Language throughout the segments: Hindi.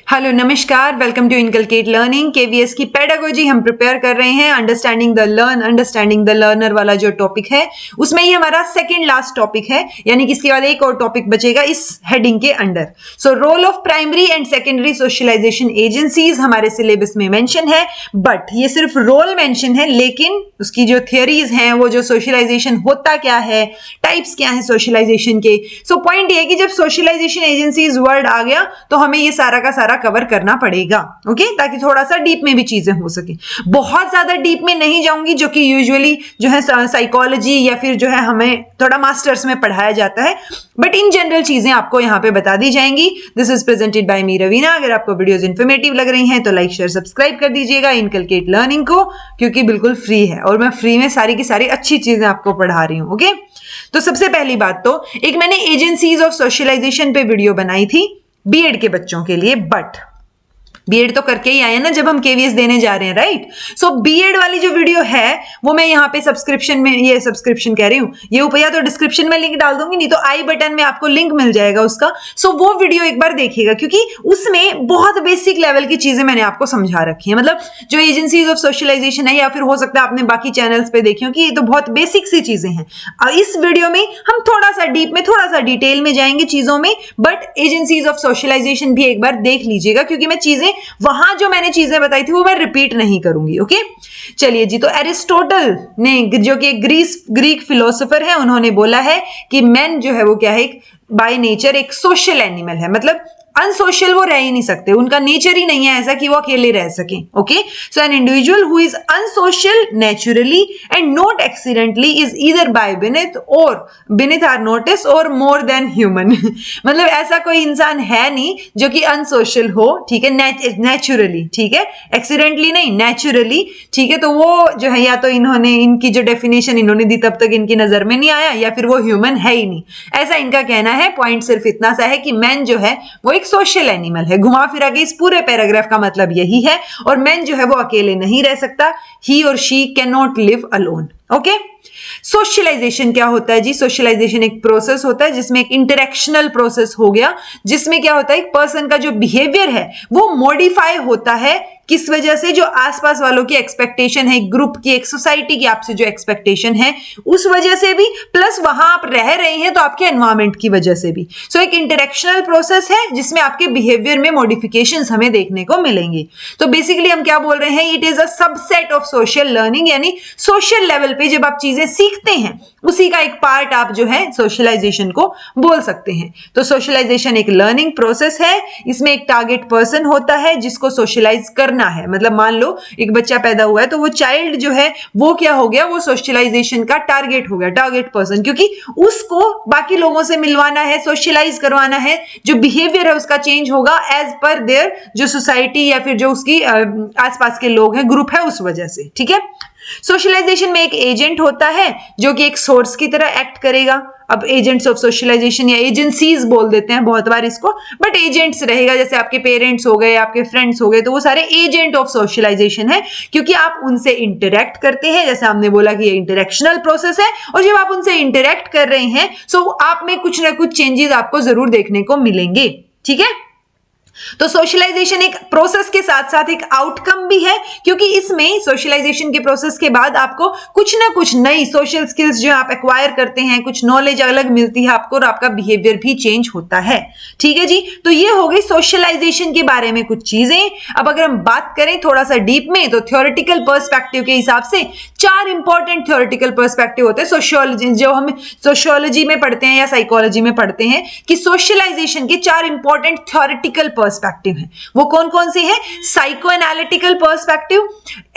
हेलो नमस्कार, welcome to inculcate learning. KVS की पेडागोजी हम प्रिपेयर कर रहे हैं। अंडरस्टैंडिंग द लर्नर वाला जो टॉपिक है उसमें ये हमारा सेकंड लास्ट टॉपिक है, यानी कि इसके बाद एक और टॉपिक बचेगा इस हेडिंग के under. So role of primary and secondary socialization agencies हमारे सिलेबस में मेंशन है, बट ये सिर्फ रोल मेंशन है, लेकिन उसकी जो थियोरीज हैं, वो जो सोशलाइजेशन होता क्या है, टाइप्स क्या है सोशलाइजेशन के। सो पॉइंट ये है कि जब सोशलाइजेशन एजेंसीज वर्ड आ गया तो हमें ये सारा का सारा कवर करना पड़ेगा, ओके, ताकि थोड़ा सा डीप में भी चीजें हो सके। बहुत ज्यादा डीप में नहीं जाऊंगी, जो कि यूजुअली जो है साइकोलॉजी या फिर जो है हमें थोड़ा मास्टर्स में पढ़ाया जाता है, बट इन जनरल चीजें आपको यहाँ पे बता दी जाएंगी। दिस इज प्रेजेंटेड बाय मी रवीना। अगर आपको वीडियोस इन्फॉर्मेटिव लग रही हैं तो लाइक शेयर सब्सक्राइब कर दीजिएगा इनकलकेट लर्निंग को, क्योंकि बिल्कुल फ्री है और मैं फ्री में सारी की सारी अच्छी चीजें आपको पढ़ा रही हूँ, ओके। तो सबसे पहली बात तो एक मैंने एजेंसीज ऑफ सोशलाइजेशन पे वीडियो बनाई थी बीएड के बच्चों के लिए, बट बीएड तो करके ही आए ना जब हम केवीएस देने जा रहे हैं, राइट। सो बीएड वाली जो वीडियो है वो मैं यहाँ पे सब्सक्रिप्शन में, ये सब्सक्रिप्शन कह रही हूँ, ये ऊपर या तो डिस्क्रिप्शन में लिंक डाल दूंगी, नहीं तो आई बटन में आपको लिंक मिल जाएगा उसका। सो वो वीडियो एक बार देखिएगा, क्योंकि उसमें बहुत बेसिक लेवल की चीजें मैंने आपको समझा रखी है। मतलब जो एजेंसीज ऑफ सोशलाइजेशन है, या फिर हो सकता है आपने बाकी चैनल्स पे देखी हो, कि ये तो बहुत बेसिक सी चीजें हैं। इस वीडियो में हम थोड़ा सा डीप में, थोड़ा सा डिटेल में जाएंगे चीजों में, बट एजेंसीज ऑफ सोशलाइजेशन भी एक बार देख लीजिएगा, क्योंकि मैं चीजें वहां जो मैंने चीजें बताई थी वो मैं रिपीट नहीं करूंगी, ओके। चलिए जी, तो एरिस्टोटल ने, जो कि ग्रीक फिलोसोफर है, उन्होंने बोला है कि मैन जो है वो क्या है, बाय नेचर एक सोशल एनिमल है। मतलब अनसोशल वो रह ही नहीं सकते, उनका नेचर ही नहीं है ऐसा कि वो अकेले रह सके, okay. So an individual who is unsocial naturally and not accidentally is either by beneath our notice और मोर देन ह्यूमन। मतलब ऐसा कोई इंसान है नहीं जो कि अनसोशल हो, ठीक है, नेचुरली, ठीक है, एक्सीडेंटली नहीं, नेचुरली, ठीक है। तो वो जो है, या तो इन्होंने, इनकी जो डेफिनेशन इन्होंने दी तब तक इनकी नजर में नहीं आया, या फिर वो ह्यूमन है ही नहीं, ऐसा इनका कहना है। पॉइंट सिर्फ इतना सा है कि मैन जो है वो एक सोशल एनिमल है। घुमा फिरा के इस पूरे पैराग्राफ का मतलब यही है, और मैन जो है वो अकेले नहीं रह सकता, ही और she can not live alone, okay. Socialization क्या होता है जी? सोशलाइजेशन एक प्रोसेस होता है जिसमें एक इंटरेक्शनल प्रोसेस हो गया, जिसमें क्या होता है, एक पर्सन का जो बिहेवियर है वो मॉडिफाई होता है। किस वजह से? जो आसपास वालों की एक्सपेक्टेशन है, एक ग्रुप की, एक सोसाइटी की आपसे जो एक्सपेक्टेशन है, उस वजह से भी, प्लस वहां आप रह रहे हैं तो आपके एनवायरमेंट की वजह से भी। सो एक इंटरेक्शनल प्रोसेस है जिसमें आपके बिहेवियर में मॉडिफिकेशंस हमें देखने को मिलेंगे। तो बेसिकली हम क्या बोल रहे हैं, it is a subset of social learning, यानी सोशल लेवल पे जब आप चीजें सीखते हैं उसी का एक पार्ट आप जो है सोशलाइजेशन को बोल सकते हैं। तो सोशलाइजेशन एक लर्निंग प्रोसेस है, इसमें एक टारगेट पर्सन होता है जिसको सोशलाइज करना है। मतलब मान लो एक बच्चा पैदा हुआ है, तो वो चाइल्ड जो है वो क्या हो गया, वो सोशलाइजेशन का टारगेट हो गया, टारगेट पर्सन, क्योंकि उसको बाकी लोगों से मिलवाना है, सोशलाइज करवाना है, जो बिहेवियर है उसका चेंज होगा एज पर देयर जो सोसाइटी या फिर जो उसकी आसपास के लोग हैं, ग्रुप है, उस वजह से, ठीक है। सोशलाइजेशन में एक एजेंट होता है जो कि एक सोर्स की तरह एक्ट करेगा। अब एजेंट्स ऑफ सोशलाइजेशन या एजेंसीज बोल देते हैं बहुत बार इसको, बट एजेंट्स रहेगा। जैसे आपके पेरेंट्स हो गए, आपके फ्रेंड्स हो गए, तो वो सारे एजेंट ऑफ सोशलाइजेशन है, क्योंकि आप उनसे इंटरेक्ट करते हैं। जैसे हमने बोला कि ये इंटरेक्शनल प्रोसेस है, और जब आप उनसे इंटरेक्ट कर रहे हैं सो आप में कुछ ना कुछ चेंजेस आपको जरूर देखने को मिलेंगे, ठीक है। तो सोशलाइजेशन एक प्रोसेस के साथ साथ एक आउटकम भी है, क्योंकि इसमें सोशलाइजेशन के प्रोसेस के बाद आपको कुछ ना कुछ नई सोशल स्किल्स जो आप एक्वायर करते हैं, कुछ नॉलेज अलग मिलती है आपको, और आपका बिहेवियर भी चेंज होता है, ठीक है जी। तो ये हो गई सोशलाइजेशन के बारे में कुछ चीजें। अब अगर हम बात करें थोड़ा सा डीप में, तो थ्योरेटिकल पर्सपेक्टिव के हिसाब से 4 इंपॉर्टेंट थ्योरेटिकल पर्सपेक्टिव होते हैं सोशियोलॉजी, जो हम सोशियोलॉजी में पढ़ते हैं या साइकोलॉजी में पढ़ते हैं, कि सोशलाइजेशन के 4 इंपॉर्टेंट थ्योरेटिकल पर्सपेक्टिव है। वो कौन कौन से हैं? साइको एनालिटिकल पर्सपेक्टिव,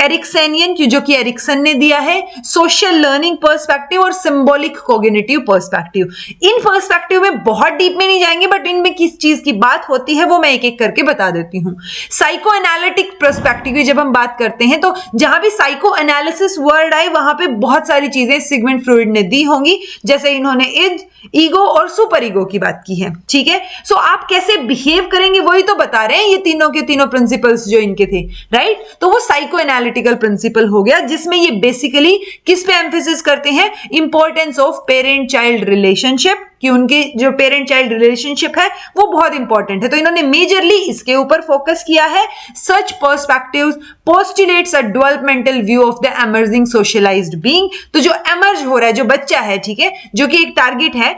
एरिक्सेनियन जो कि एरिक्सन ने दिया है, सोशल लर्निंग पर्सपेक्टिव, और symbolic cognitive perspective. In perspective में बहुत डीप में नहीं जाएंगे, बट इनमें किस चीज की बात होती है वो मैं एक एक करके बता देती हूं। साइको एनालिटिक पर्सपेक्टिव की जब हम बात करते हैं, तो जहां भी साइको एनालिसिस वर्ड आए वहां पे बहुत सारी चीजें सिगमंड फ्रॉइड ने दी होंगी। जैसे इन्होंने इज, ईगो और सुपर ईगो की बात की है, ठीक है। सो आप कैसे बिहेव करेंगे वही तो बता रहे हैं, ये तीनों के तीनों प्रिंसिपल्स जो इनके थे, राइट। तो वो साइको एनालिटिकल प्रिंसिपल हो गया, जिसमें ये बेसिकली किस पे एम्फेसिस करते हैं? Importance of parent child relationship, कि उनके जो पेरेंट चाइल्ड रिलेशनशिप है वो बहुत इंपॉर्टेंट है। तो इन्होंने मेजरली इसके ऊपर फोकस किया है। Such perspectives postulates a developmental view of the emerging socialised being. तो जो एमर्ज हो रहा है, जो बच्चा है, ठीक है, जो कि एक टारगेट है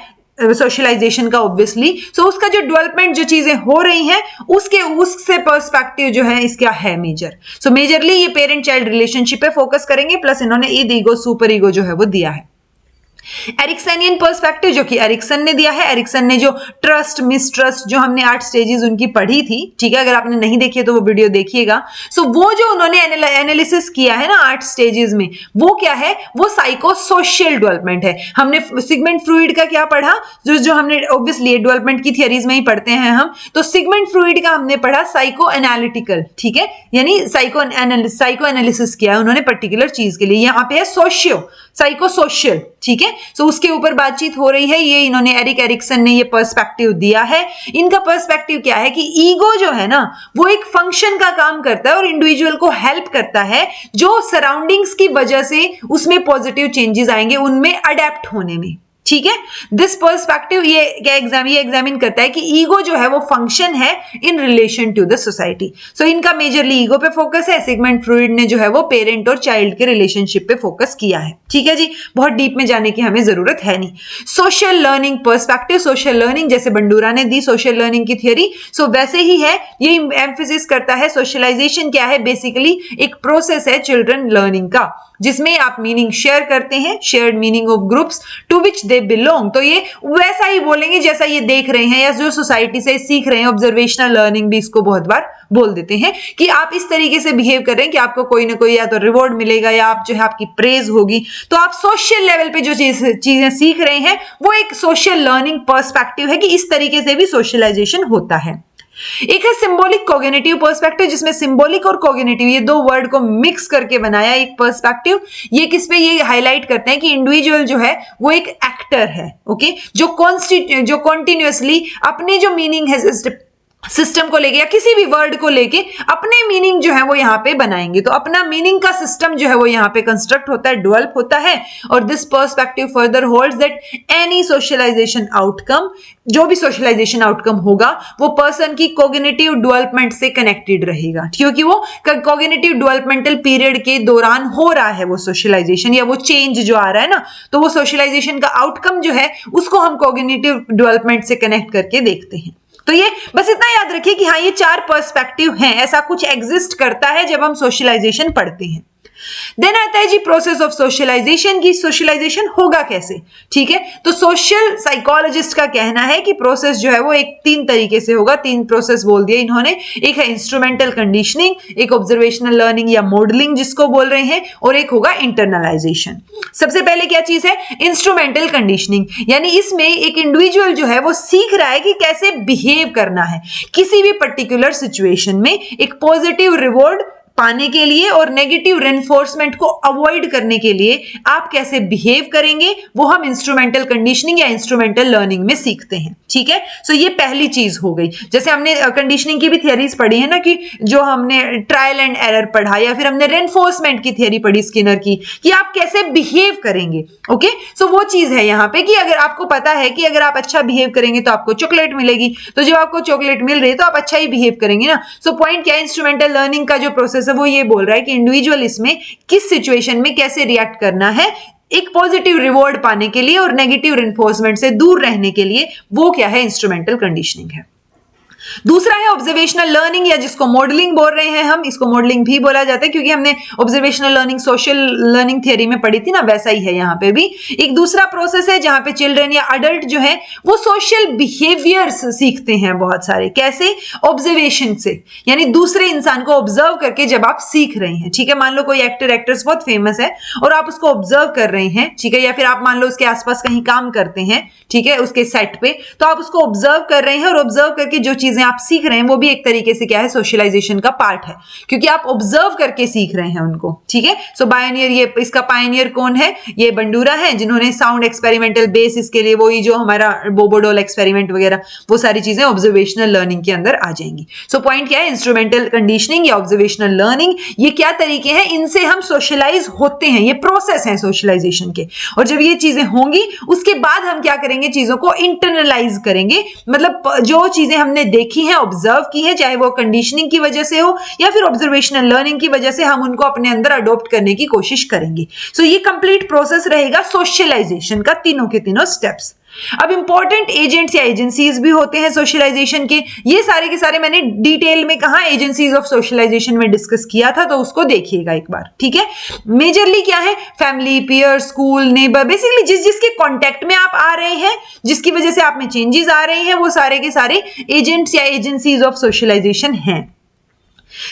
सोशलाइजेशन का ऑब्वियसली, सो उसका जो डेवलपमेंट जो चीजें हो रही हैं उससे पर्सपेक्टिव जो है इसका है मेजर। सो मेजरली ये पेरेंट चाइल्ड रिलेशनशिप पे फोकस करेंगे, प्लस इन्होंने ईद ईगो सुपर ईगो जो है वो दिया है। एरिक्सनियन पर्सपेक्टिव जो कि एरिक्सन ने दिया है। एरिक्सन ने जो ट्रस्ट मिसट्रस्ट जो हमने 8 स्टेजेस उनकी पढ़ी थी, ठीक है, अगर आपने नहीं देखी है तो वो वीडियो देखिएगा। सो वो जो उन्होंने एनालिसिस किया है ना 8 स्टेजेस में, वो क्या है, वो साइको सोशल डेवलपमेंट है। हमने सिगमंड फ्रॉइड का क्या पढ़ा, जो हमने ऑब्वियसली डेवलपमेंट की थियरीज में ही पढ़ते हैं हम, तो सिगमंड फ्रॉइड का हमने पढ़ा साइको एनालिटिकल, ठीक है, यानी साइको एनालिसिस किया है उन्होंने पर्टिकुलर चीज के लिए। यहाँ पे है सोशियो साइको सोशल, ठीक है, सो उसके ऊपर बातचीत हो रही है। ये इन्होंने एरिक एरिक्सन ने ये पर्सपेक्टिव दिया है। इनका पर्सपेक्टिव क्या है कि ईगो जो है ना वो एक फंक्शन का काम करता है और इंडिविजुअल को हेल्प करता है, जो सराउंडिंग्स की वजह से उसमें पॉजिटिव चेंजेस आएंगे उनमें अडेप्ट होने में, ठीक है। दिस पर्सपेक्टिव ये एग्जामिन करता है कि ईगो जो है वो फंक्शन है in relation to the society. So इनका मेजरली ईगो पे फोकस है। सिगमंड फ्रॉइड ने जो है वो पेरेंट और चाइल्ड के रिलेशनशिप पे फोकस किया है, ठीक है जी, बहुत डीप में जाने की हमें जरूरत है नहीं। Social learning perspective, social learning जैसे बंडूरा ने दी सोशल लर्निंग की थियरी, सो वैसे ही है, ये एम्फेसिस करता है सोशलाइजेशन क्या है, बेसिकली एक प्रोसेस है चिल्ड्रन लर्निंग का, जिसमें आप मीनिंग शेयर करते हैं, shared meaning of groups to which they belong. तो ये वैसा ही बोलेंगे जैसा ये देख रहे हैं या जो सोसाइटी से सीख रहे हैं। ऑब्जर्वेशनल लर्निंग भी इसको बहुत बार बोल देते हैं कि आप इस तरीके से बिहेव कर रहे हैं कि आपको कोई ना कोई या तो रिवॉर्ड मिलेगा या आप जो है आपकी प्रेज होगी। तो आप सोशल लेवल पे जो चीजें सीख रहे हैं वो एक सोशल लर्निंग पर्सपेक्टिव है कि इस तरीके से भी सोशलाइजेशन होता है। एक है सिंबॉलिक कॉग्निटिव पर्सपेक्टिव, जिसमें सिंबॉलिक और कॉग्निटिव ये दो वर्ड को मिक्स करके बनाया एक पर्सपेक्टिव। ये किस पे ये हाईलाइट करते हैं कि इंडिविजुअल जो है वो एक एक्टर है, ओके, जो कॉन्टिन्यूअसली अपने जो मीनिंग है सिस्टम को लेके या किसी भी वर्ड को लेके अपने मीनिंग जो है वो यहाँ पे बनाएंगे। तो अपना मीनिंग का सिस्टम जो है वो यहाँ पे कंस्ट्रक्ट होता है, डेवलप होता है। और this perspective further holds that any socialization outcome, जो भी सोशलाइजेशन आउटकम होगा वो पर्सन की कॉग्निटिव डेवलपमेंट से कनेक्टेड रहेगा, क्योंकि वो कॉग्निटिव डेवलपमेंटल पीरियड के दौरान हो रहा है वो सोशलाइजेशन या वो चेंज जो आ रहा है ना, तो वो सोशलाइजेशन का आउटकम जो है उसको हम कॉग्निटिव डेवलपमेंट से कनेक्ट करके देखते हैं। तो ये बस इतना याद रखिए कि हाँ ये 4 पर्सपेक्टिव हैं, ऐसा कुछ एग्जिस्ट करता है जब हम सोशलाइजेशन पढ़ते हैं। देन आता है जी प्रोसेस ऑफ सोशलाइजेशन की, सोशलाइजेशन होगा कैसे, ठीक है। तो सोशल साइकोलॉजिस्ट का कहना है कि प्रोसेस जो है वो एक 3 तरीके से होगा। 3 प्रोसेस बोल दिए इन्होंने, एक है इंस्ट्रूमेंटल कंडीशनिंग, एक ऑब्जर्वेशनल लर्निंग या मॉडलिंग जिसको बोल रहे हैं, और एक होगा इंटरनलाइजेशन। सबसे पहले क्या चीज है, इंस्ट्रूमेंटल कंडीशनिंग, यानी इसमें एक इंडिविजुअल जो है वो सीख रहा है कि कैसे बिहेव करना है किसी भी पर्टिकुलर सिचुएशन में, एक पॉजिटिव रिवॉर्ड पाने के लिए और नेगेटिव रेनफोर्समेंट को अवॉइड करने के लिए आप कैसे बिहेव करेंगे, वो हम इंस्ट्रूमेंटल कंडीशनिंग या इंस्ट्रूमेंटल लर्निंग में सीखते हैं, ठीक है। सो ये पहली चीज हो गई। जैसे हमने कंडीशनिंग की भी थियरीज पढ़ी है ना, कि जो हमने ट्रायल एंड एरर पढ़ा या फिर हमने रेनफोर्समेंट की थियरी पढ़ी स्किनर की, कि आप कैसे बिहेव करेंगे, ओके। सो वो चीज है यहाँ पे कि अगर आपको पता है कि अगर आप अच्छा बिहेव करेंगे तो आपको चॉकलेट मिलेगी, तो जब आपको चॉकलेट मिल रही है तो आप अच्छा ही बिहेव करेंगे ना। सो पॉइंट क्या है, इंस्ट्रूमेंटल लर्निंग का जो प्रोसेस वो ये बोल रहा है कि इंडिविजुअल इसमें किस सिचुएशन में कैसे रिएक्ट करना है एक पॉजिटिव रिवॉर्ड पाने के लिए और नेगेटिव रेनफोर्समेंट से दूर रहने के लिए, वो क्या है, इंस्ट्रूमेंटल कंडीशनिंग है। दूसरा है ऑब्जर्वेशनल लर्निंग या जिसको मॉडलिंग बोल रहे हैं हम, इसको मॉडलिंग भी बोला जाता है क्योंकि हमने observational learning social learning theory में पढ़ी थी ना, वैसा ही है यहाँ पे भी। एक दूसरा प्रोसेस है जहां पे चिल्ड्रन या अडल्ट जो है वो सोशल बिहेवियर्स सीखते हैं बहुत सारे, कैसे, ऑब्जर्वेशन से, यानी दूसरे इंसान को ऑब्जर्व करके जब आप सीख रहे हैं, ठीक है। मान लो कोई एक्टर एक्ट्रेस बहुत फेमस है और आप उसको ऑब्जर्व कर रहे हैं, ठीक है, या फिर आप मान लो उसके आसपास कहीं काम करते हैं, ठीक है, उसके सेट पे, तो आप उसको ऑब्जर्व कर रहे हैं और ऑब्जर्व करके जो चीजें आप सीख रहे हैं वो भी एक तरीके से क्या है, सोशलाइजेशन का पार्ट है, क्योंकि आप ऑब्जर्व करके सीख रहे हैं उनको। ठीक है, सो बायोनियर, ये इसका पायनियर कौन है, ये बंडूरा है, जिन्होंने साउंड एक्सपेरिमेंटल बेसिस के लिए वही जो हमारा बोबोडोल एक्सपेरिमेंट वगैरह वो सारी चीजें ऑब्जर्वेशनल लर्निंग के अंदर आ जाएंगी। सो पॉइंट क्या है, इंस्ट्रूमेंटल कंडीशनिंग या ऑब्जर्वेशनल लर्निंग, ये क्या तरीके हैं, इनसे हम सोशलाइज होते हैं, ये प्रोसेस है सोशलाइजेशन के। और जब ये चीजें होंगी उसके बाद हम क्या करेंगे, चीजों को इंटरनलाइज करेंगे, मतलब जो चीजें हमने देखी हैं, ऑब्जर्व की है, चाहे वो कंडीशनिंग की वजह से हो या फिर ऑब्जर्वेशनल लर्निंग की वजह से, हम उनको अपने अंदर अडॉप्ट करने की कोशिश करेंगे। सो ये कंप्लीट प्रोसेस रहेगा सोशलाइजेशन का, तीनों के तीनों स्टेप्स। अब इंपॉर्टेंट एजेंट्स या एजेंसीज भी होते हैं सोशलाइजेशन के, ये सारे के सारे मैंने डिटेल में कहा एजेंसीज ऑफ सोशलाइजेशन में डिस्कस किया था, तो उसको देखिएगा एक बार। ठीक है, मेजरली क्या है, family, peer, school, neighbour, basically जिसके कांटेक्ट में आप आ रहे हैं, जिसकी वजह से आप में चेंजेस आ रहे हैं, वो सारे के सारे एजेंट्स या एजेंसीज ऑफ सोशलाइजेशन हैं।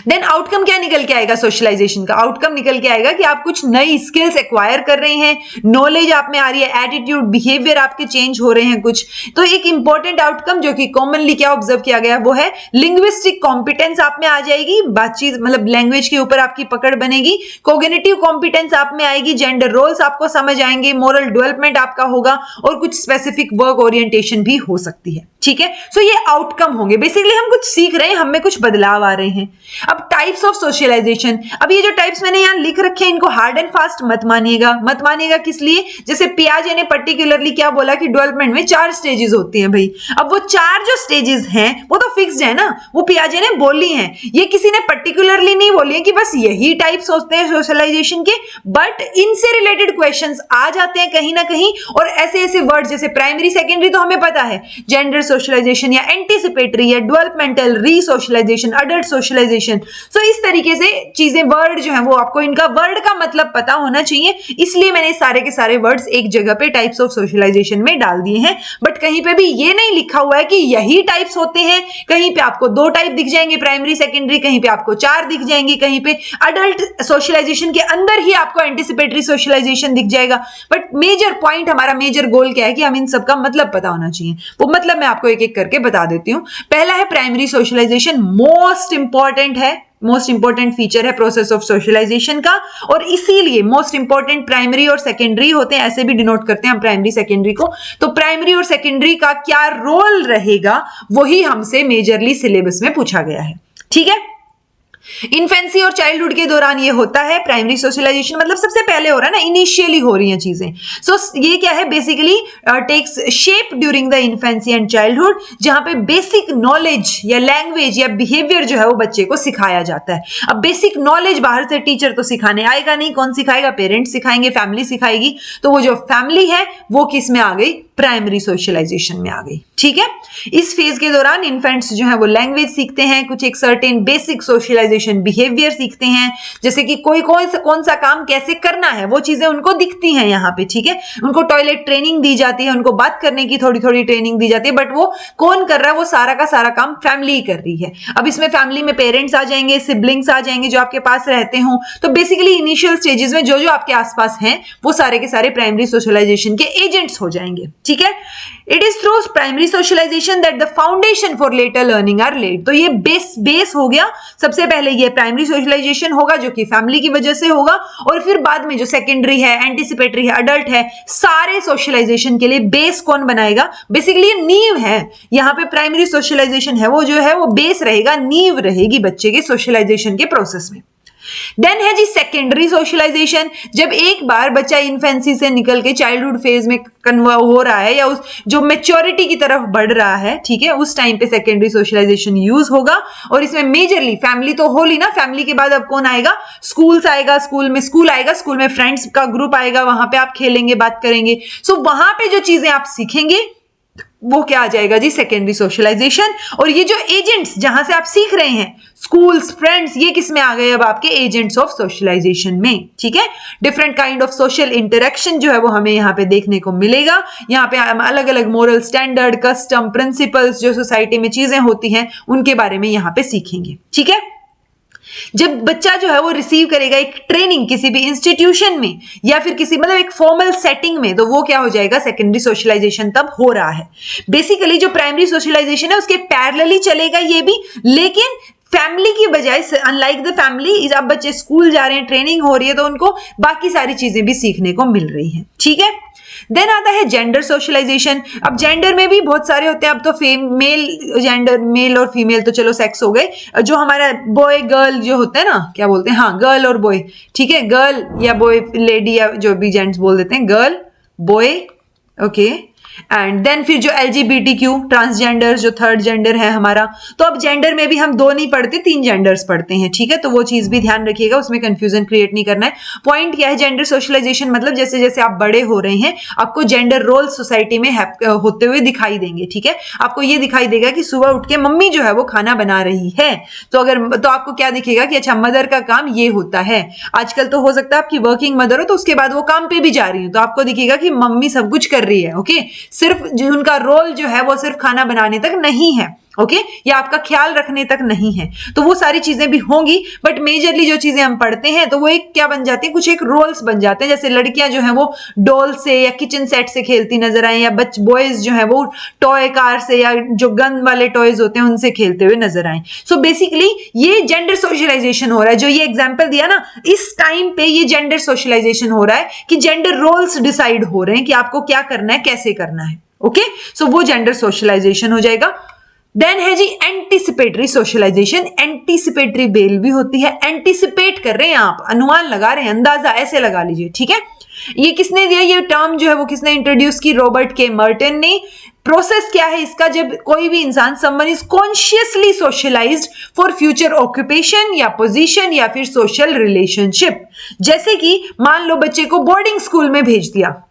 देन आउटकम क्या निकल के आएगा सोशलाइजेशन का, आउटकम निकल के आएगा कि आप कुछ नई स्किल्स एक्वायर कर रहे हैं, नॉलेज आप में आ रही है, एटीट्यूड, बिहेवियर आपके चेंज हो रहे हैं कुछ। तो एक इंपॉर्टेंट आउटकम जो कि कॉमनली क्या ऑब्जर्व किया गया वो है लिंग्विस्टिक कॉम्पिटेंस आप में आ जाएगी, बातचीत मतलब लैंग्वेज के ऊपर आपकी पकड़ बनेगी, कोग्निटिव कॉम्पिटेंस आप में आएगी, जेंडर रोल्स आपको समझ आएंगे, मोरल डेवलपमेंट आपका होगा और कुछ स्पेसिफिक वर्क ओरिएंटेशन भी हो सकती है। ठीक है, सो ये आउटकम होंगे, बेसिकली हम कुछ सीख रहे हैं, हम में कुछ बदलाव आ रहे हैं। अब टाइप्स ऑफ सोशलाइजेशन, अब ये जो टाइप्स मैंने यहां लिख रखे हैं इनको हार्ड एंड फास्ट मत मानिएगा। मत मानिएगा किस लिए, जैसे पियाजे ने पर्टिकुलरली क्या बोला कि डेवलपमेंट में 4 स्टेजेस होती हैं भाई। अब वो 4 जो स्टेजेस हैं वो तो फिक्स्ड है ना, वो पियाजे ने बोली हैं, ये किसी ने पर्टिकुलरली नहीं बोली है कि बस यही टाइप्स होते हैं सोशलाइजेशन के, बट इनसे रिलेटेड क्वेश्चंस आ जाते हैं कहीं ना कहीं। और ऐसे ऐसे वर्ड जैसे प्राइमरी, सेकेंडरी तो हमें पता है, जेंडर सोशलाइजेशन या एंटीसिपेटरी या डेवलपमेंटल, री सोशलाइजेशन, अडल्ट सोशलाइजेशन। सो इस तरीके से चीजें, वर्ड जो है वो आपको इनका वर्ड का मतलब पता होना चाहिए, इसलिए मैंने सारे के सारे वर्ड्स एक जगह पे टाइप्स ऑफ सोशलाइजेशन में डाल दिए हैं। बट कहीं पे भी ये नहीं लिखा हुआ है कि यही टाइप्स होते हैं, कहीं पे आपको 2 टाइप दिख जाएंगे प्राइमरी सेकेंडरी, कहीं पे आपको 4 दिख जाएंगे, कहीं पे अडल्ट सोशलाइजेशन के अंदर ही आपको एंटीसिपेटरी सोशलाइजेशन दिख जाएगा। बट मेजर पॉइंट, हमारा मेजर गोल क्या है कि हम इन सबका मतलब पता होना चाहिए, वो मतलब मैं आपको एक एक करके बता देती हूँ। पहला है प्राइमरी सोशलाइजेशन, मोस्ट इंपॉर्टेंट है, मोस्ट इंपॉर्टेंट फीचर है प्रोसेस ऑफ सोशलाइजेशन का, और इसीलिए मोस्ट इंपॉर्टेंट प्राइमरी और सेकेंडरी होते हैं, ऐसे भी डिनोट करते हैं हम प्राइमरी सेकेंडरी को। तो प्राइमरी और सेकेंडरी का क्या रोल रहेगा वही हमसे मेजरली सिलेबस में पूछा गया है। ठीक है, इन्फेंसी और चाइल्डहुड के दौरान ये होता है प्राइमरी सोशलाइजेशन, मतलब सबसे पहले हो रहा है ना, इनिशियली हो रही हैं चीजें। सो ये क्या है, basically takes shape during the infancy and childhood, जहां पे बेसिक नॉलेज या लैंग्वेज या बिहेवियर जो है वो बच्चे को सिखाया जाता है। अब बेसिक नॉलेज बाहर से टीचर तो सिखाने आएगा नहीं, कौन सिखाएगा, पेरेंट्स सिखाएंगे, फैमिली सिखाएगी। तो वो जो फैमिली है वो किस में आ गई, प्राइमरी सोशलाइजेशन में आ गई। ठीक है, इस फेज के दौरान इन्फेंट्स जो है वो लैंग्वेज सीखते हैं, कुछ एक सर्टेन बेसिक सोशलाइजेशन बिहेवियर सीखते हैं, जैसे कि कोई कौन सा काम कैसे करना है वो चीजें उनको दिखती हैं यहाँ पे। ठीक है, उनको टॉयलेट ट्रेनिंग दी जाती है, उनको बात करने की थोड़ी थोड़ी ट्रेनिंग दी जाती है, बट वो कौन कर रहा है, वो सारा का सारा काम फैमिली ही कर रही है। अब इसमें फैमिली में पेरेंट्स आ जाएंगे, सिबलिंग्स आ जाएंगे जो आपके पास रहते हो। तो बेसिकली इनिशियल स्टेजेस में जो जो आपके आसपास हैं वो सारे के सारे प्राइमरी सोशलाइजेशन के एजेंट्स हो जाएंगे। ठीक है, it is through primary socialisation that the foundation for later learning are laid. तो ये बेस हो गया, सबसे पहले ये प्राइमरी सोशलाइजेशन होगा जो कि फैमिली की वजह से होगा, और फिर बाद में जो सेकेंडरी है, एंटीसिपेटरी है, अडल्ट है, सारे सोशलाइजेशन के लिए बेस कौन बनाएगा, बेसिकली नींव है। यहाँ पे प्राइमरी सोशलाइजेशन है वो जो है वो बेस रहेगा, नींव रहेगी बच्चे के सोशलाइजेशन के प्रोसेस में। देन है जी सेकेंडरी सोशलाइजेशन, जब एक बार बच्चा इन्फेंसी से निकल के चाइल्डहुड फेज में कन्वर्ट हो रहा है या उस जो मैच्योरिटी की तरफ बढ़ रहा है, ठीक है, उस टाइम पे सेकेंडरी सोशलाइजेशन यूज होगा। और इसमें मेजरली फैमिली तो हो ली ना, फैमिली के बाद अब कौन आएगा, स्कूल्स आएगा, स्कूल आएगा, स्कूल में फ्रेंड्स का ग्रुप आएगा, वहां पे आप खेलेंगे, बात करेंगे। सो वहां पे जो चीजें आप सीखेंगे वो क्या आ जाएगा जी, सेकेंडरी सोशलाइजेशन। और ये जो एजेंट्स जहां से आप सीख रहे हैं, स्कूल्स, फ्रेंड्स, ये किस में आ गए अब आपके एजेंट्स ऑफ सोशलाइजेशन में। ठीक है, different kind of social interaction जो है वो हमें यहाँ पे देखने को मिलेगा। यहाँ पे हम अलग अलग मोरल स्टैंडर्ड, कस्टम, प्रिंसिपल्स जो सोसाइटी में चीजें होती हैं उनके बारे में यहाँ पे सीखेंगे। ठीक है, जब बच्चा जो है वो रिसीव करेगा एक ट्रेनिंग किसी भी इंस्टीट्यूशन में या फिर किसी मतलब एक फॉर्मल सेटिंग में, तो वो क्या हो जाएगा, सेकेंडरी सोशलाइजेशन तब हो रहा है। बेसिकली जो प्राइमरी सोशलाइजेशन है उसके पैरेलली चलेगा ये भी, लेकिन फैमिली की बजाय, अनलाइक द फैमिली, अब बच्चे स्कूल जा रहे हैं, ट्रेनिंग हो रही है, तो उनको बाकी सारी चीजें भी सीखने को मिल रही हैं। ठीक है, देन आता है जेंडर सोशलाइजेशन। अब जेंडर में भी बहुत सारे होते हैं, अब तो मेल जेंडर, मेल और फीमेल तो चलो सेक्स हो गए, जो हमारा बॉय गर्ल जो होता है ना, क्या बोलते हैं, हाँ गर्ल और बॉय, ठीक है, गर्ल या बॉय, लेडी या जो भी जेंट्स बोल देते हैं, girl boy, okay. And then फिर जो LGBTQ ट्रांसजेंडर, जो थर्ड जेंडर है हमारा, तो अब जेंडर में भी हम 2 नहीं पढ़ते, 3 जेंडर्स पढ़ते हैं। ठीक है, तो वो चीज भी ध्यान रखिएगा, उसमें कंफ्यूजन क्रिएट नहीं करना है। पॉइंट क्या है, जेंडर सोशलाइजेशन मतलब जैसे जैसे आप बड़े हो रहे हैं आपको जेंडर रोल सोसाइटी में होते हुए दिखाई देंगे। ठीक है, आपको ये दिखाई देगा कि सुबह उठ के मम्मी जो है वो खाना बना रही है, तो आपको क्या दिखेगा कि अच्छा मदर का काम ये होता है। आजकल तो हो सकता है आपकी वर्किंग मदर हो तो उसके बाद वो काम पे भी जा रही है, तो आपको दिखेगा कि मम्मी सब कुछ कर रही है। ओके, सिर्फ जो उनका रोल जो है वो सिर्फ खाना बनाने तक नहीं है, ओके, या आपका ख्याल रखने तक नहीं है, तो वो सारी चीजें भी होंगी, बट मेजरली जो चीजें हम पढ़ते हैं तो वो एक क्या बन जाती है, कुछ एक रोल्स बन जाते हैं। जैसे लड़कियां जो है वो डॉल से या किचन सेट से खेलती नजर आए, या बॉयज जो है वो टॉय कार से या जो गन वाले टॉयज होते हैं उनसे खेलते हुए नजर आए। सो बेसिकली ये जेंडर सोशलाइजेशन हो रहा है, जो ये एग्जाम्पल दिया ना, इस टाइम पे ये जेंडर सोशलाइजेशन हो रहा है कि जेंडर रोल्स डिसाइड हो रहे हैं कि आपको क्या करना है, कैसे करना है। ओके, सो वो जेंडर सोशलाइजेशन हो जाएगा। देन है जी एंटीसिपेटरी सोशलाइजेशन। एंटीसिपेटरी बेल भी होती है, एंटीसिपेट कर रहे हैं आप, अनुमान लगा रहे हैं, अंदाजा ऐसे लगा लीजिए। ठीक है, ये किसने दिया, ये टर्म जो है वो किसने इंट्रोड्यूस की, रॉबर्ट के मर्टन ने। प्रोसेस क्या है इसका, जब कोई भी इंसान, someone is consciously socialised for future occupation या पोजीशन या फिर सोशल रिलेशनशिप। जैसे कि मान लो बच्चे को बोर्डिंग स्कूल में भेज दिया,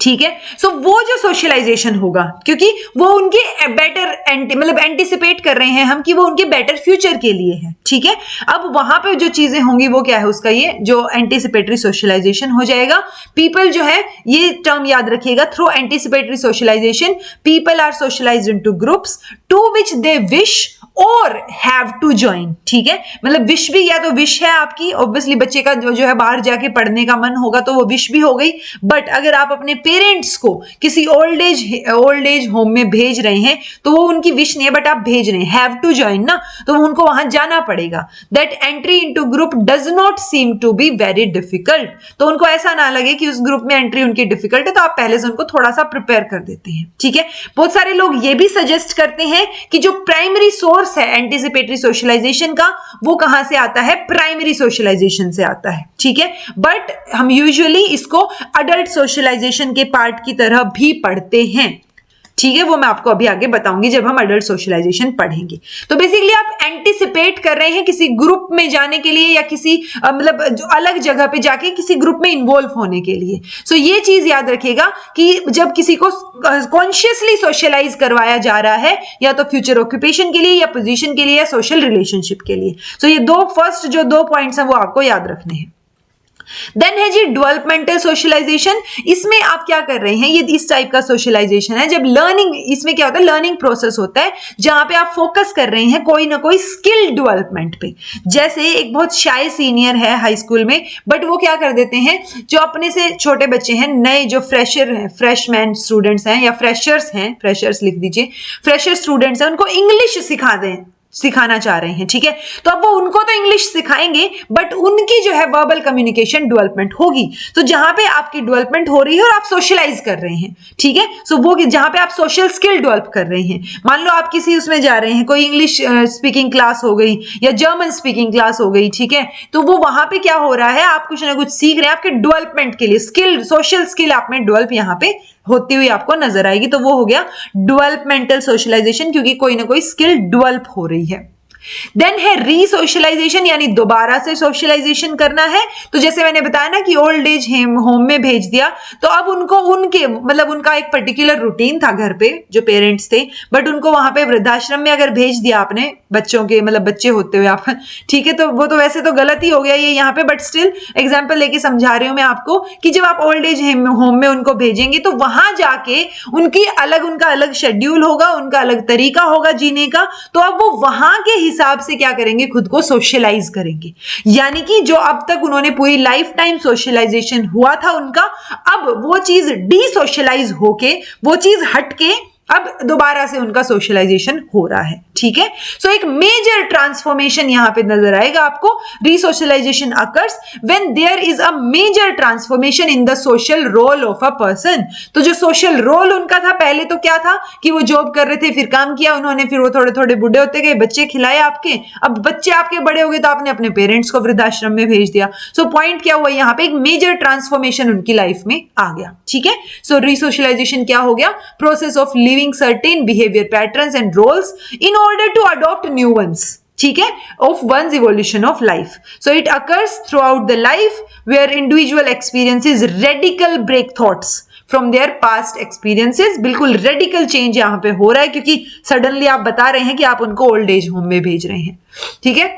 ठीक है, सो वो जो सोशलाइजेशन होगा, क्योंकि वो उनके बेटर मतलब एंटिसिपेट कर रहे हैं हम कि वो उनके बेटर फ्यूचर के लिए है। ठीक है, अब वहां पे जो चीजें होंगी वो क्या है, उसका ये जो एंटिसिपेटरी सोशलाइजेशन हो जाएगा। पीपल जो है, ये टर्म याद रखिएगा, through anticipatory socialisation people are socialised into groups to which they wish और हैव टू ज्वाइन। ठीक है, मतलब विश भी, या तो विश है आपकी, ऑब्वियसली बच्चे का जो है बाहर जाके पढ़ने का मन होगा तो वो विश भी हो गई, बट अगर आप अपने पेरेंट्स को किसी ओल्ड एज होम में भेज रहे हैं तो वो उनकी विश नहीं है, बट आप भेज रहे हैं, हैव टू ज्वाइन ना, तो उनको वहां जाना पड़ेगा। That entry into group does not seem to be very difficult, तो उनको ऐसा ना लगे कि उस ग्रुप में एंट्री उनकी डिफिकल्ट है, तो आप पहले से उनको थोड़ा सा प्रिपेयर कर देते हैं। ठीक है, बहुत सारे लोग ये भी सजेस्ट करते हैं कि जो प्राइमरी सोर्स है एंटीसिपेटरी सोशलाइजेशन का, वो कहां से आता है, प्राइमरी सोशलाइजेशन से आता है। ठीक है, बट हम यूजुअली इसको अडल्ट सोशलाइजेशन के पार्ट की तरह भी पढ़ते हैं। ठीक है, वो मैं आपको अभी आगे बताऊंगी जब हम अडल्ट सोशलाइजेशन पढ़ेंगे। तो बेसिकली आप एंटीसिपेट कर रहे हैं किसी ग्रुप में जाने के लिए या किसी मतलब अलग जगह पे जाके किसी ग्रुप में इन्वॉल्व होने के लिए। सो ये चीज याद रखिएगा कि जब किसी को कॉन्शियसली सोशलाइज करवाया जा रहा है, या तो फ्यूचर ऑक्यूपेशन के लिए या पोजीशन के लिए या सोशल रिलेशनशिप के लिए, सो ये जो दो पॉइंट्स हैं वो आपको याद रखने हैं। देन है जी डेवलपमेंटल सोशलाइजेशन। इसमें आप क्या कर रहे हैं, ये इस टाइप का सोशलाइजेशन है जब लर्निंग, इसमें क्या होता है, लर्निंग प्रोसेस होता है जहां पे आप फोकस कर रहे हैं कोई ना कोई स्किल डेवलपमेंट पे। जैसे एक बहुत शाय सीनियर है हाई स्कूल में, बट वो क्या कर देते हैं, जो अपने से छोटे बच्चे हैं, नए जो फ्रेशर हैं, फ्रेशमैन स्टूडेंट्स हैं या फ्रेशर्स हैं, फ्रेशर्स लिख दीजिए, फ्रेशर स्टूडेंट्स हैं, उनको इंग्लिश सिखाना चाह रहे हैं। ठीक है, तो अब वो उनको तो इंग्लिश सिखाएंगे, बट उनकी जो है वर्बल कम्युनिकेशन डेवलपमेंट होगी। तो जहां पे आपकी डेवलपमेंट हो रही है और आप सोशलाइज कर रहे हैं, ठीक है, सो वो जहां पे आप सोशल स्किल डेवलप कर रहे हैं, मान लो आप किसी उसमें जा रहे हैं, कोई इंग्लिश स्पीकिंग क्लास हो गई या जर्मन स्पीकिंग क्लास हो गई, ठीक है, तो वो वहां पे क्या हो रहा है, आप कुछ ना कुछ सीख रहे हैं, आपके डेवलपमेंट के लिए स्किल, सोशल स्किल आप में डेवलप यहाँ पे होती हुई आपको नजर आएगी। तो वो हो गया डेवलपमेंटल सोशलाइजेशन, क्योंकि कोई ना कोई स्किल डेवलप हो रही है। देन है रीसोशलाइजेशन, यानी दोबारा से सोशलाइजेशन करना है। तो जैसे मैंने बताया ना कि ओल्ड एज होम में भेज दिया, तो अब उनको उनके मतलब उनका एक पर्टिकुलर रूटीन था घर पे, जो पेरेंट्स थे, बट उनको वहां पे वृद्धाश्रम में अगर भेज दिया आपने बच्चों के, मतलब बच्चे होते हुए आप, ठीक है, तो वो तो वैसे तो गलत ही हो गया ये यहाँ पे, बट स्टिल एग्जाम्पल लेके समझा रही हूं मैं आपको कि जब आप ओल्ड एज होम में उनको भेजेंगे तो वहां जाके उनका अलग शेड्यूल होगा, उनका अलग तरीका होगा जीने का, तो अब वो वहां के हिसाब से क्या करेंगे, खुद को सोशलाइज करेंगे। यानी कि जो अब तक उन्होंने पूरी लाइफ टाइम सोशलाइजेशन हुआ था उनका, अब वो चीज डीसोशलाइज होके, वो चीज हटके अब दोबारा से उनका सोशलाइजेशन हो रहा है। ठीक है, सो एक मेजर ट्रांसफॉर्मेशन यहां पे नजर आएगा आपको। Resocialisation occurs when there is a major transformation in the social role of a person. तो जो सोशल रोल उनका था पहले, तो क्या था कि वो जॉब कर रहे थे, फिर काम किया उन्होंने, फिर वो थोड़े थोड़े बूढ़े होते गए, बच्चे खिलाए आपके, अब बच्चे आपके बड़े हो गए तो आपने अपने पेरेंट्स को वृद्धाश्रम में भेज दिया। सो पॉइंट क्या हुआ, यहाँ पे एक मेजर ट्रांसफॉर्मेशन उनकी लाइफ में आ गया। ठीक है, सो रीसोशलाइजेशन क्या हो गया, process of living certain behavior patterns and roles in order to adopt new ones, ठीक है, of one's evolution of life. So it occurs throughout the life where individual experiences radical break thoughts from their past experiences. बिल्कुल रेडिकल चेंज यहां पे हो रहा है क्योंकि सडनली आप बता रहे हैं कि आप उनको ओल्ड एज होम में भेज रहे हैं। ठीक है,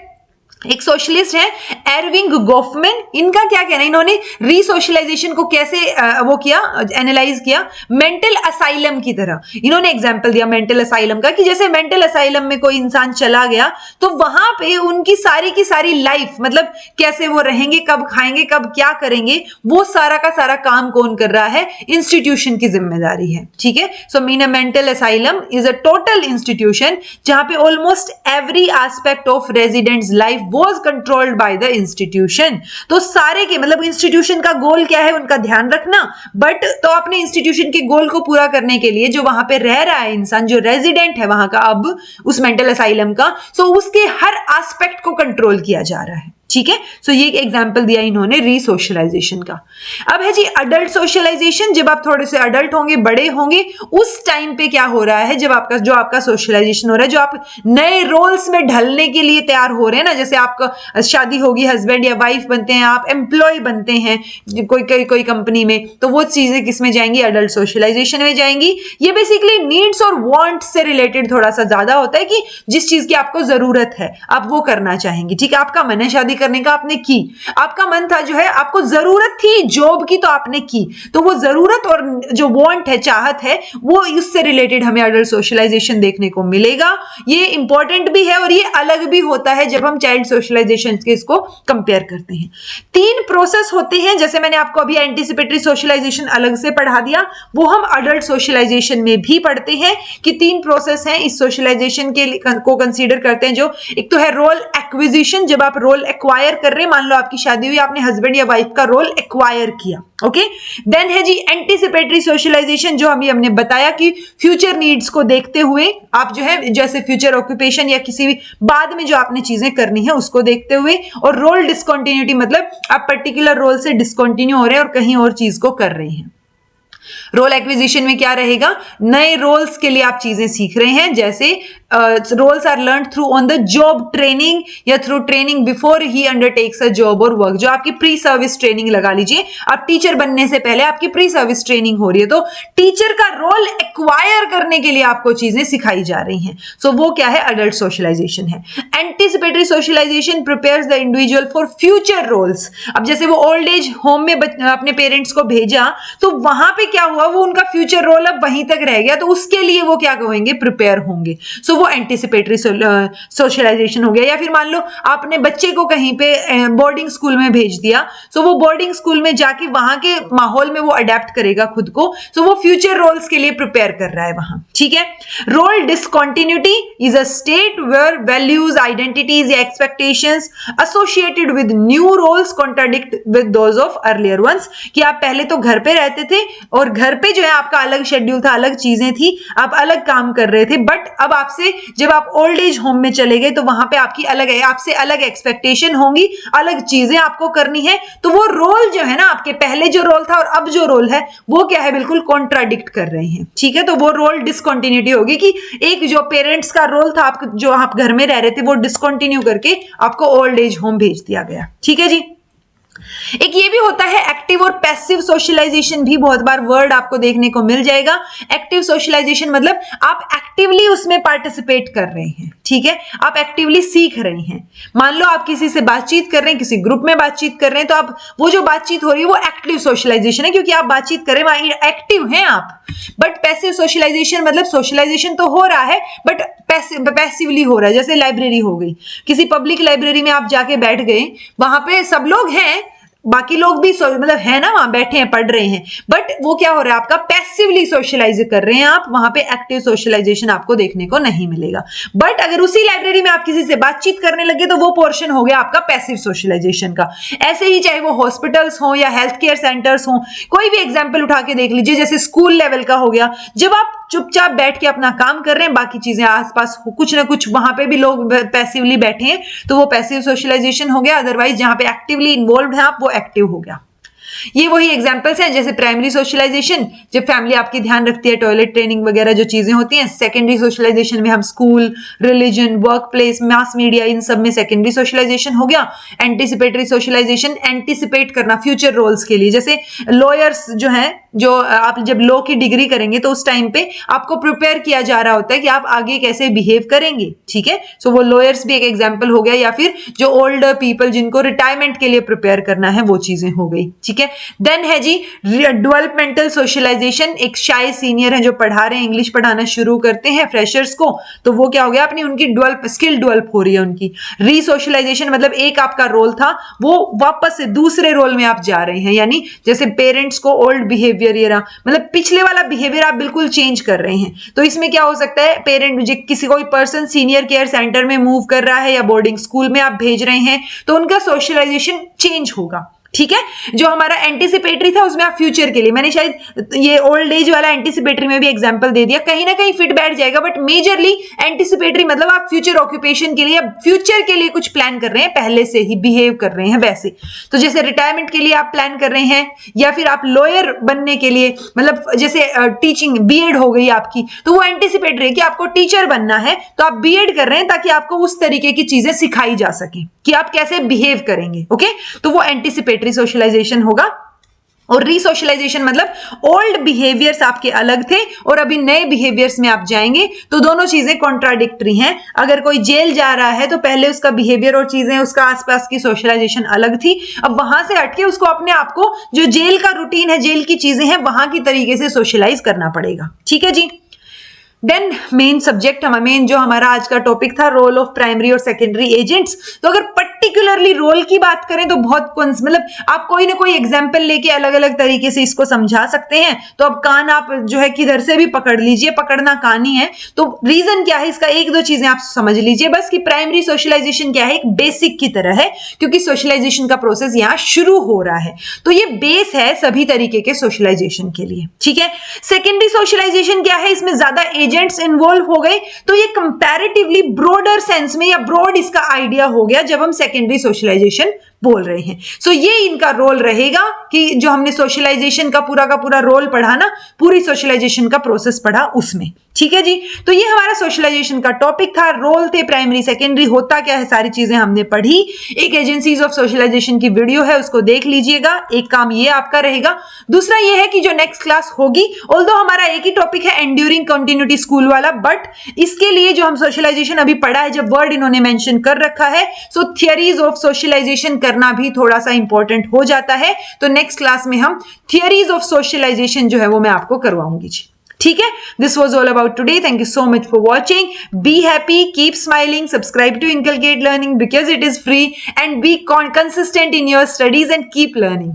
एक सोशलिस्ट है एरविंग गोफमैन, इनका क्या कहना है, इन्होंने रीसोशलाइजेशन को कैसे वो किया, एनालाइज किया, मेंटल असाइलम की तरह। इन्होंने एग्जांपल दिया मेंटल असाइलम का कि जैसे मेंटल असाइलम में कोई इंसान चला गया तो वहां पे उनकी सारी की सारी लाइफ, मतलब कैसे वो रहेंगे, कब खाएंगे, कब क्या करेंगे, वो सारा का सारा काम कौन कर रहा है, इंस्टीट्यूशन की जिम्मेदारी है। ठीक है, so mean a mental asylum is a total institution जहां पे almost every aspect of residents life was controlled by the institution। तो सारे के मतलब इंस्टीट्यूशन का गोल क्या है, उनका ध्यान रखना, बट तो अपने इंस्टीट्यूशन के गोल को पूरा करने के लिए जो वहां पे रह रहा है इंसान, जो रेजिडेंट है वहां का अब उस मेंटल असाइलम का, सो उसके हर एस्पेक्ट को कंट्रोल किया जा रहा है। ठीक है, सो ये एक एग्जाम्पल दिया इन्होंने रीसोशलाइजेशन का। अब है जी अडल्ट सोशलाइजेशन, जब आप थोड़े से अडल्ट होंगे, बड़े होंगे, उस टाइम पे क्या हो रहा है, जब आपका सोशलाइजेशन हो रहा है, जो आप नए रोल्स में ढलने के लिए तैयार हो रहे हैं ना, जैसे आपका शादी होगी, हस्बैंड या वाइफ बनते हैं, आप एम्प्लॉय बनते हैं कोई कंपनी में, तो वो चीजें किस में जाएंगी, अडल्ट सोशलाइजेशन में जाएंगी। ये बेसिकली नीड्स और वांट से रिलेटेड थोड़ा सा ज्यादा होता है कि जिस चीज की आपको जरूरत है आप वो करना चाहेंगे। ठीक है, आपका मन है शादी करने का, आपने की, आपका मन था जो है, आपको जरूरत थी जॉब की तो आपने की, तो वो जरूरत और जो वांट है, चाहत है, वो इससे रिलेटेड हमें अडल्ट सोशलाइजेशन देखने को मिलेगा। ये इंपॉर्टेंट भी है और ये अलग भी होता है जब हम चाइल्ड सोशलाइजेशन के इसको कंपेयर करते हैं। 3 प्रोसेस होते हैं, जैसे मैंने आपको अभी एंटीसिपेटरी सोशलाइजेशन अलग से पढ़ा दिया, वो हम अडल्ट सोशलाइजेशन में भी पढ़ते हैं कि 3 प्रोसेस हैं इस सोशलाइजेशन के को कंसीडर करते हैं। जो एक तो है रोल एक्विजिशन, जब आप रोल एक्वायर कर रहे हैं, मान लो आपकी शादी हुई, आपने हस्बैंड या वाइफ का रोल एक्वायर किया। ओके, देन है जी एंटीसिपेटरी सोशलाइजेशन, जो हमने बताया कि फ्यूचर नीड्स को देखते हुए आप जो है, जैसे फ्यूचर ऑक्यूपेशन या किसी भी बाद में जो आपने चीजें करनी है उसको देखते हुए, और रोल डिसकंटिन्यूटी, मतलब आप पर्टिकुलर रोल से डिसकंटिन्यू हो रहे हैं और कहीं और चीज को कर रहे हैं। रोल एक्विजिशन में क्या रहेगा, नए रोल्स के लिए आप चीजें सीख रहे हैं, जैसे roles are learn through on the job training या थ्रू ट्रेनिंग बिफोर ही अंडरटेक्स अ जॉब और वर्क। जो आपकी प्री सर्विस ट्रेनिंग लगा लीजिए, आप टीचर बनने से पहले आपकी प्री सर्विस ट्रेनिंग हो रही है, तो टीचर का रोल एक्वायर करने के लिए आपको चीजें सिखाई जा रही हैं। सो वो क्या है, अडल्ट सोशलाइजेशन है। Anticipatory socialisation prepares the individual for future roles. अब जैसे वो ओल्ड एज होम में अपने पेरेंट्स को भेजा, तो वहां पे क्या हुआ, वो उनका फ्यूचर रोल अब वहीं तक रह गया, तो उसके लिए वो क्या कहेंगे, प्रिपेयर होंगे। सो वो एंटीसिपेटरी सोशलाइजेशन हो गया। या फिर मान लो आपने बच्चे को कहीं पे बोर्डिंग स्कूल में भेज दिया, सो वो बोर्डिंग स्कूल में जाके वहां के माहौल में वो अडेप्ट करेगा खुद को, सो वो फ्यूचर रोल्स के लिए प्रिपेयर कर रहा है वहां। ठीक है, role discontinuity is a state where values, identities या expectations associated with new roles contradict with those of earlier ones. कि आप पहले तो घर पे रहते थे और घर पे जो है आपका अलग शेड्यूल था, अलग चीजें थी, आप अलग काम कर रहे थे, बट अब आपसे जब आप ओल्ड एज होम में चले गए तो वहां पे आपकी अलग है, आपसे अलग एक्सपेक्टेशन होंगी, अलग चीजें आपको करनी है। तो वो रोल जो है ना, आपके पहले जो रोल था और अब जो रोल है वो क्या है, बिल्कुल कॉन्ट्राडिक्ट कर रहे हैं। ठीक है, तो वो रोल डिसकंटिन्यूटी होगी कि एक जो पेरेंट्स का रोल था, आप जो आप घर में रह रहे थे, वो डिसकंटिन्यू करके आपको ओल्ड एज होम भेज दिया गया। ठीक है जी, एक ये भी होता है एक्टिव और पैसिव सोशलाइजेशन, भी बहुत बार वर्ड आपको देखने को मिल जाएगा। एक्टिव सोशलाइजेशन मतलब आप एक्टिवली उसमें पार्टिसिपेट कर रहे हैं, ठीक है, आप एक्टिवली सीख रहे हैं। मान लो आप किसी से बातचीत कर रहे हैं, किसी ग्रुप में बातचीत कर रहे हैं, तो आप वो जो बातचीत हो रही है वो एक्टिव सोशलाइजेशन है, क्योंकि आप बातचीत कर रहे हैं, वहां एक्टिव हैं आप। बट पैसिव सोशलाइजेशन मतलब सोशलाइजेशन तो हो रहा है बट पैसिवली हो रहा है। जैसे लाइब्रेरी हो गई, किसी पब्लिक लाइब्रेरी में आप जाके बैठ गए, वहां पे सब लोग हैं, बाकी लोग भी मतलब है ना, वहां बैठे हैं, पढ़ रहे हैं, बट वो क्या हो रहा है, आपका पैसिवली सोशलाइज कर रहे हैं आप, वहां पे एक्टिव सोशलाइजेशन आपको देखने को नहीं मिलेगा। बट अगर उसी लाइब्रेरी में आप किसी से बातचीत करने लगे तो वो पोर्शन हो गया आपका पैसिव सोशलाइजेशन का। ऐसे ही चाहे वो हॉस्पिटल्स हो या हेल्थ केयर सेंटर्स हो, कोई भी एग्जाम्पल उठा के देख लीजिए, जैसे स्कूल लेवल का हो गया, जब आप चुपचाप बैठ के अपना काम कर रहे हैं, बाकी चीजें आसपास कुछ ना कुछ, वहां पे भी लोग पैसिवली बैठे हैं, तो वो पैसिव सोशलाइजेशन हो गया। अदरवाइज जहां पे एक्टिवली इन्वॉल्व है आप, वो एक्टिव हो गया। ये वही एग्जांपल्स हैं, जैसे प्राइमरी सोशलाइजेशन जब फैमिली आपकी ध्यान रखती है, टॉयलेट ट्रेनिंग वगैरह जो चीजें होती हैं। सेकेंडरी सोशलाइजेशन में हम school, religion, work place, mass media, इन सब में सेकेंडरी सोशलाइजेशन हो गया। एंटीसिपेटरी सोशलाइजेशन, एंटीसिपेट करना फ्यूचर रोल्स के लिए, जैसे लॉयर्स जो हैं, जो आप जब लॉ की डिग्री करेंगे तो उस टाइम पे आपको प्रिपेयर किया जा रहा होता है कि आप आगे कैसे बिहेव करेंगे, ठीक है। सो वो लॉयर्स भी एक एग्जांपल हो गया, या फिर जो ओल्ड पीपल जिनको रिटायरमेंट के लिए प्रिपेयर करना है, वो चीजें हो गई, ठीक है। देन है जी डेवलपमेंटल सोशलाइजेशन। एक शाय सीनियर है जो पढ़ा रहे हैं, इंग्लिश पढ़ाना शुरू करते हैं फ्रेशर्स को, तो वो क्या हो गया, अपनी उनकी स्किल डेवलप हो रही है उनकी। रीसोशलाइजेशन मतलब एक आपका रोल था, वो वापस से दूसरे रोल में आप जा रहे हैं, यानी जैसे पेरेंट्स को ओल्ड बिहेवियर, मतलब पिछले वाला बिहेवियर आप बिल्कुल चेंज कर रहे हैं। तो इसमें क्या हो सकता है, पेरेंट किसी कोई पर्सन सीनियर केयर सेंटर में मूव कर रहा है या बोर्डिंग स्कूल में आप भेज रहे हैं, तो उनका सोशलाइजेशन चेंज होगा, ठीक है। जो हमारा एंटीसिपेटरी था उसमें आप फ्यूचर के लिए, मैंने शायद ये ओल्ड एज वाला एंटीसिपेटरी में भी एग्जांपल दे दिया, कहीं ना कहीं फिट बैठ जाएगा, बट मेजरली एंटीसिपेटरी मतलब आप फ्यूचर ऑक्यूपेशन के लिए, फ्यूचर के लिए कुछ प्लान कर रहे हैं, पहले से ही बिहेव कर रहे हैं वैसे। तो जैसे रिटायरमेंट के लिए आप प्लान कर रहे हैं, या फिर आप लॉयर बनने के लिए, मतलब जैसे टीचिंग बीएड हो गई आपकी, तो वो एंटीसिपेटरी है कि आपको टीचर बनना है, तो आप बीएड कर रहे हैं ताकि आपको उस तरीके की चीजें सिखाई जा सके कि आप कैसे बिहेव करेंगे, ओके। तो वो एंटीसिपेटरी सोशलाइजेशन होगा। और रीसोशलाइजेशन मतलब ओल्ड बिहेवियर्स आपके अलग थे और अभी नए बिहेवियर्स में आप जाएंगे, तो दोनों चीजें कॉन्ट्राडिक्टरी हैं। अगर कोई जेल जा रहा है तो पहले उसका बिहेवियर और चीजें, उसका आसपास की सोशलाइजेशन अलग थी, अब वहां से हटके उसको अपने आप को, जो जेल का रूटीन है, जेल की चीजें हैं, वहां की तरीके से सोशलाइज करना पड़ेगा, ठीक है जी। देन मेन सब्जेक्ट, मेन जो हमारा आज का टॉपिक था, रोल ऑफ प्राइमरी और सेकेंडरी एजेंट्स। तो अगर पर्टिकुलरली रोल की बात करें तो बहुत मतलब आप कोई ना कोई एग्जांपल लेके अलग अलग तरीके से इसको समझा सकते हैं। तो अब कान आप जो है किधर से भी पकड़ लीजिए, पकड़ना कान ही है। तो रीजन क्या है इसका, एक दो चीजें आप समझ लीजिए बस, कि प्राइमरी सोशलाइजेशन क्या है, एक बेसिक की तरह है, क्योंकि सोशलाइजेशन का प्रोसेस यहां शुरू हो रहा है, तो ये बेस है सभी तरीके के सोशलाइजेशन के लिए, ठीक है। सेकेंडरी सोशलाइजेशन क्या है, इसमें ज्यादा एजेंट्स इन्वॉल्व हो गए, तो ये कंपैरेटिवली ब्रॉडर सेंस में, या ब्रॉड इसका आइडिया हो गया जब हम सेकेंडरी सोशलाइजेशन बोल रहे हैं। सो ये इनका रोल रहेगा कि जो हमने सोशलाइजेशन का पूरा रोल पढ़ा ना, पूरी सोशलाइजेशन का प्रोसेस पढ़ा उसमें, ठीक है जी। तो ये हमारा सोशलाइजेशन का टॉपिक था, रोल थे प्राइमरी सेकेंडरी, होता क्या है, सारी चीजें हमने पढ़ी। एक एजेंसीज ऑफ सोशलाइजेशन की वीडियो है, उसको देख लीजिएगा, एक काम ये आपका रहेगा। दूसरा ये है कि जो नेक्स्ट क्लास होगी, ऑल्दो हमारा एक ही टॉपिक है एंड्यूरिंग कंटिन्यूटी स्कूल वाला, बट इसके लिए जो हम सोशलाइजेशन अभी पढ़ा है, जब वर्ड इन्होंने मेंशन कर रखा है, सो थियरीज ऑफ सोशलाइजेशन करना भी थोड़ा सा इंपॉर्टेंट हो जाता है। तो नेक्स्ट क्लास में हम थियरीज ऑफ सोशलाइजेशन जो है वो मैं आपको करवाऊंगी जी, ठीक है। This was all about today, thank you so much for watching, be happy, keep smiling, subscribe to inculcate learning because it is free, and be consistent in your studies and keep learning.